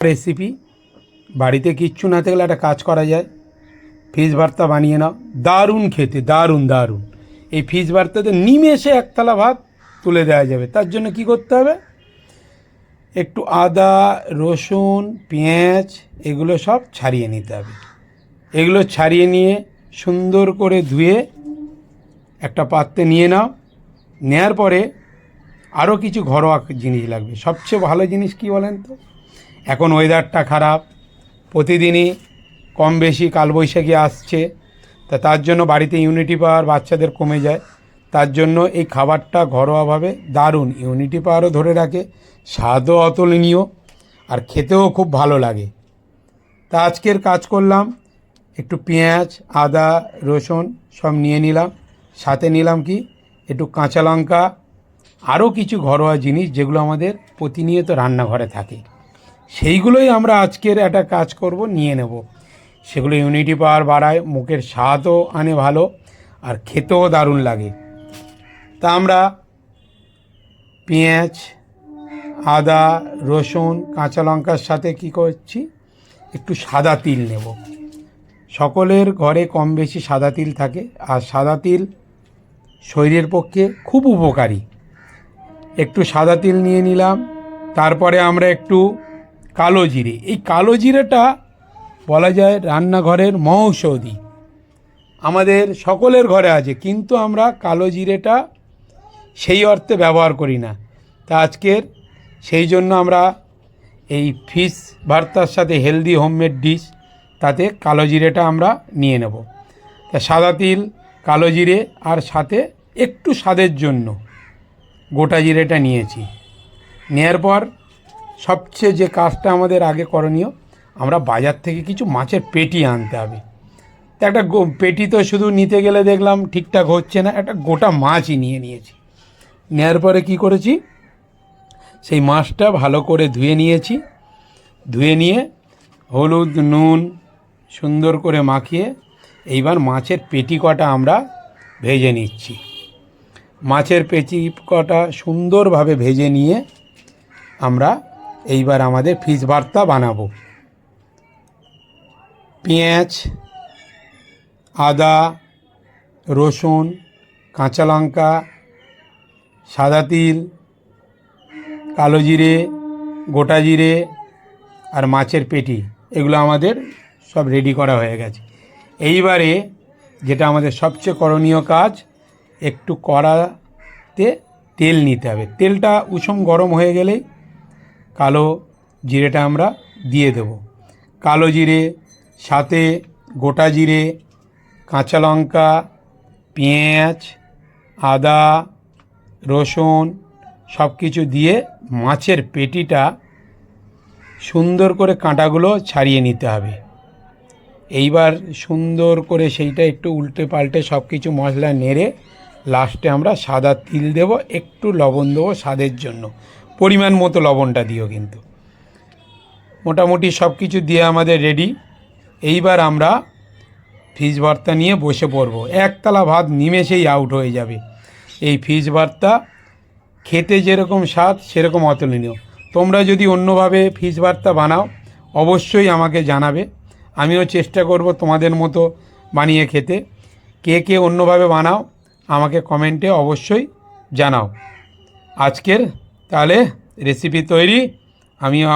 Recipe বাড়িতে কিচ্ছু না থাকলে একটা কাজ করা যায়, ফিশ ভর্তা বানিয়ে নাও। দারুণ খেতে, দারুণ দারুণ। এই ফিশ ভর্তাতে নিমেষে একতলা ভাত তুলে দেওয়া যাবে। তার জন্য কি করতে হবে, একটু আদা, রসুন, পেঁয়াজ এগুলো সব ছাড়িয়ে নিতে হবে। এগুলো ছাড়িয়ে নিয়ে সুন্দর করে ধুয়ে একটা পাত্রে নিয়ে নাও। নেওয়ার পরে আরও কিছু ঘরোয়া জিনিস লাগবে। সবচেয়ে ভালো জিনিস কি বলেন তো, এখন ওয়েদারটা খারাপ, প্রতিদিনই কম বেশি কালবৈশাখী আসছে, তার জন্য বাড়িতে ইমিউনিটি পাওয়ার বাচ্চাদের কমে যায়। তার জন্য এই খাবারটা ঘরোয়াভাবে দারুণ ইমিউনিটি পাওয়ারও ধরে রাখে, স্বাদও অতুলনীয়, আর খেতেও খুব ভালো লাগে। তা আজকের কাজ করলাম, একটু পেঁয়াজ, আদা, রসুন সব নিয়ে নিলাম, সাথে নিলাম কি একটু কাঁচা লঙ্কা, আরও কিছু ঘরোয়া জিনিস যেগুলো আমাদের প্রতিনিয়ত রান্নাঘরে থাকে, সেইগুলোই আমরা আজকের একটা কাজ করব, নিয়ে নেব। সেগুলো ইমিউনিটি পাওয়ার বাড়ায়, মুখের স্বাদও আনে ভালো, আর খেতেও দারুণ লাগে। তা আমরা পেঁয়াজ, আদা, রসুন, কাঁচা লঙ্কার সাথে কি করছি, একটু সাদা তিল নেব। সকলের ঘরে কম বেশি সাদা তিল থাকে, আর সাদা তিল শরীরের পক্ষে খুব উপকারী। একটু সাদা তিল নিয়ে নিলাম। তারপরে আমরা একটু কালো জিরে, এই কালো জিরেটা বলা যায় রান্নাঘরের মহৌষধি, আমাদের সকলের ঘরে আছে, কিন্তু আমরা কালো জিরেটা সেই অর্থে ব্যবহার করি না। তা আজকের সেই জন্য আমরা এই ফিশ ভর্তার সাথে হেলদি হোমমেড ডিশ, তাতে কালো জিরেটা আমরা নিয়ে নেব। তা সাদা তিল, কালো জিরে, আর সাথে একটু স্বাদের জন্য গোটা জিরেটা নিয়েছি। নেওয়ার পর সবচেয়ে যে কাজটা আমাদের আগে করণীয়, আমরা বাজার থেকে কিছু মাছের পেটি আনতে হবে। তা একটা পেটি তো শুধু নিতে গেলে দেখলাম ঠিকঠাক হচ্ছে না, একটা গোটা মাছই নিয়ে নিয়েছি। নেওয়ার পরে কি করেছি, সেই মাছটা ভালো করে ধুয়ে নিয়েছি। ধুয়ে নিয়ে হলুদ, নুন সুন্দর করে মাখিয়ে এইবার মাছের পেটি কটা আমরা ভেজে নিচ্ছি। মাছের পেটি কটা সুন্দরভাবে ভেজে নিয়ে আমরা এইবার আমাদের ফিশ ভর্তা বানাবো। পেঁয়াজ, আদা, রসুন, কাঁচা লঙ্কা, সাদা তিল, কালো জিরে, গোটা জিরে, আর মাছের পেটি, এগুলো আমাদের সব রেডি করা হয়ে গেছে। এইবারে যেটা আমাদের সবচেয়ে করণীয় কাজ, একটু কড়াতে তেল নিতে হবে। তেলটা উষম গরম হয়ে গেলেই কালো জিরেটা আমরা দিয়ে দেব। কালো জিরে সাথে গোটা জিরে, কাঁচা লঙ্কা, পেঁয়াজ, আদা, রসুন সব কিছু দিয়ে মাছের পেটিটা সুন্দর করে কাঁটাগুলো ছাড়িয়ে নিতে হবে। এইবার সুন্দর করে সেইটা একটু উল্টে পাল্টে সব কিছু মশলা নেড়ে লাস্টে আমরা সাদা তিল দেব, একটু লবণ দেবো স্বাদের জন্য, পরিমাণ মতো লবণটা দিও কিন্তু। মোটামুটি সব কিছু দিয়ে আমাদের রেডি। এইবার আমরা ফিশ ভর্তা নিয়ে বসে পড়ব। একতলা ভাত নিমেষেই আউট হয়ে যাবে। এই ফিশ ভর্তা খেতে যেরকম স্বাদ সেরকম অতুলনীয়। তোমরা যদি অন্যভাবে ফিশ ভর্তা বানাও অবশ্যই আমাকে জানাবে, আমিও চেষ্টা করব তোমাদের মতো বানিয়ে খেতে। কে কে অন্যভাবে বানাও আমাকে কমেন্টে অবশ্যই জানাও। আজকের তাহলে রেসিপি তৈরি, আমিও